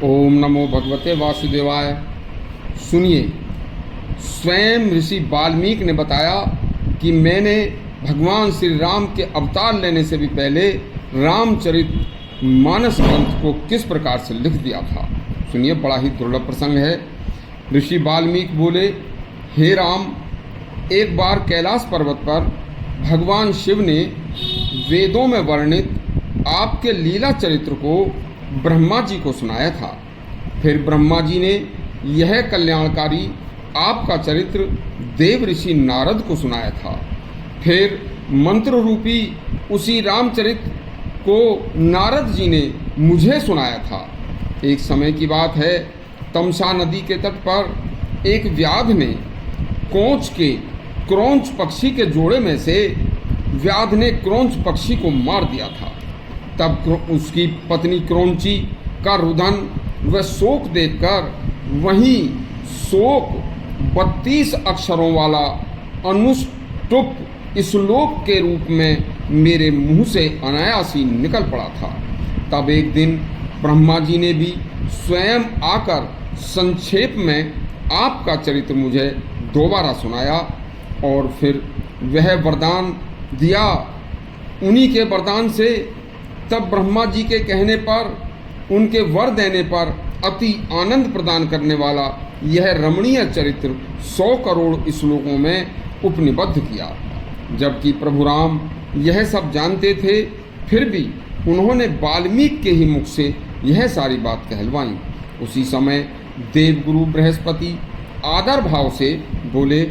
ओम नमो भगवते वासुदेवाय। सुनिए, स्वयं ऋषि वाल्मीकि ने बताया कि मैंने भगवान श्री राम के अवतार लेने से भी पहले रामचरित मानस ग्रंथ को किस प्रकार से लिख दिया था। सुनिए, बड़ा ही दुर्लभ प्रसंग है। ऋषि वाल्मीकि बोले, हे राम, एक बार कैलाश पर्वत पर भगवान शिव ने वेदों में वर्णित आपके लीला चरित्र को ब्रह्मा जी को सुनाया था। फिर ब्रह्मा जी ने यह कल्याणकारी आपका चरित्र देव ऋषि नारद को सुनाया था। फिर मंत्र रूपी उसी रामचरित को नारद जी ने मुझे सुनाया था। एक समय की बात है, तमसा नदी के तट पर एक व्याध ने क्रोंच पक्षी के जोड़े में से व्याध ने क्रोंच पक्षी को मार दिया था। तब उसकी पत्नी क्रोंची का रुदन व शोक देखकर वही शोक 32 अक्षरों वाला अनुष्टुप श्लोक के रूप में मेरे मुंह से अनायास ही निकल पड़ा था। तब एक दिन ब्रह्मा जी ने भी स्वयं आकर संक्षेप में आपका चरित्र मुझे दोबारा सुनाया और फिर वह वरदान दिया। उन्हीं के वरदान से तब ब्रह्मा जी के कहने पर, उनके वर देने पर अति आनंद प्रदान करने वाला यह रमणीय चरित्र 100 करोड़ श्लोकों में उपनिबद्ध किया। जबकि प्रभु राम यह सब जानते थे, फिर भी उन्होंने वाल्मीकि के ही मुख से यह सारी बात कहलवाई। उसी समय देवगुरु बृहस्पति आदर भाव से बोले,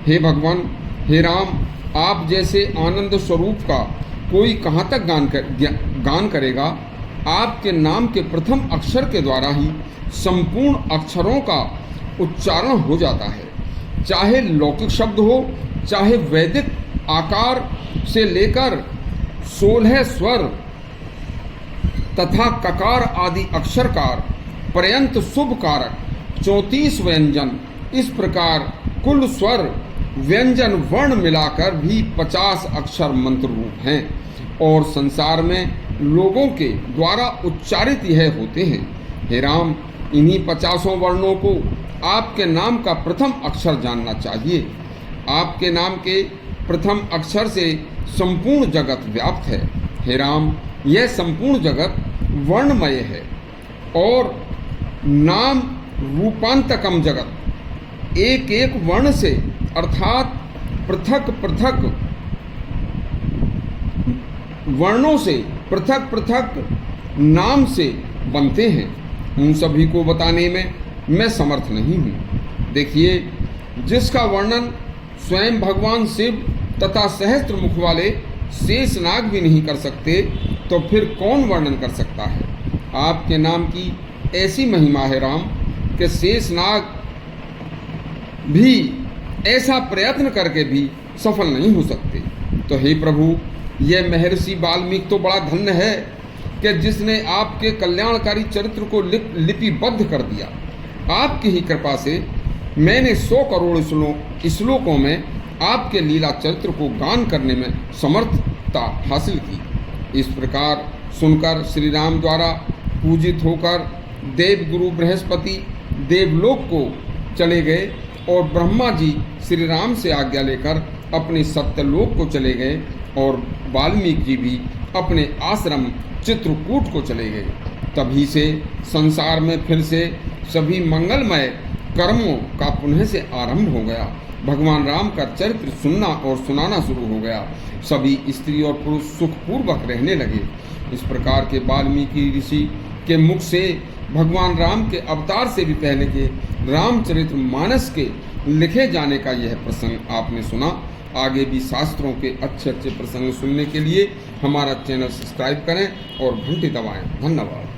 हे भगवान, हे राम, आप जैसे आनंद स्वरूप का कोई कहाँ तक गान करेगा। आपके नाम के प्रथम अक्षर के द्वारा ही संपूर्ण अक्षरों का उच्चारण हो जाता है। चाहे लौकिक शब्द हो, चाहे वैदिक आकार से लेकर 16 स्वर तथा ककार आदि अक्षरकार पर्यंत शुभ कारक 34 व्यंजन, इस प्रकार कुल स्वर व्यंजन वर्ण मिलाकर भी 50 अक्षर मंत्र रूप हैं और संसार में लोगों के द्वारा उच्चारित यह होते हैं। हे राम, इन्हीं 50 वर्णों को आपके नाम का प्रथम अक्षर जानना चाहिए। आपके नाम के प्रथम अक्षर से संपूर्ण जगत व्याप्त है। हे राम, यह संपूर्ण जगत वर्णमय है और नाम रूपांतकम जगत, एक एक वर्ण से अर्थात पृथक पृथक वर्णों से पृथक पृथक नाम से बनते हैं। उन सभी को बताने में मैं समर्थ नहीं हूँ। देखिए, जिसका वर्णन स्वयं भगवान शिव तथा सहस्त्र मुख वाले शेषनाग भी नहीं कर सकते, तो फिर कौन वर्णन कर सकता है। आपके नाम की ऐसी महिमा है राम कि शेषनाग भी ऐसा प्रयत्न करके भी सफल नहीं हो सकते। तो हे प्रभु, यह महर्षि वाल्मीकि तो बड़ा धन्य है कि जिसने आपके कल्याणकारी चरित्र को लिपिबद्ध कर दिया। आपकी ही कृपा से मैंने 100 करोड़ श्लोकों में आपके लीला चरित्र को गान करने में समर्थता हासिल की। इस प्रकार सुनकर श्री राम द्वारा पूजित होकर देवगुरु बृहस्पति देवलोक को चले गए और ब्रह्मा जी श्री राम से आज्ञा लेकर अपने सत्यलोक को चले गए और वाल्मीकि जी भी अपने आश्रम चित्रकूट को चले गए। तभी से संसार में फिर से सभी मंगलमय कर्मों का पुनः से आरंभ हो गया। भगवान राम का चरित्र सुनना और सुनाना शुरू हो गया। सभी स्त्री और पुरुष सुखपूर्वक रहने लगे। इस प्रकार के वाल्मीकि ऋषि के मुख से भगवान राम के अवतार से भी पहले के रामचरित मानस के लिखे जाने का यह प्रसंग आपने सुना। आगे भी शास्त्रों के अच्छे अच्छे प्रसंग सुनने के लिए हमारा चैनल सब्सक्राइब करें और घंटी दबाएं। धन्यवाद।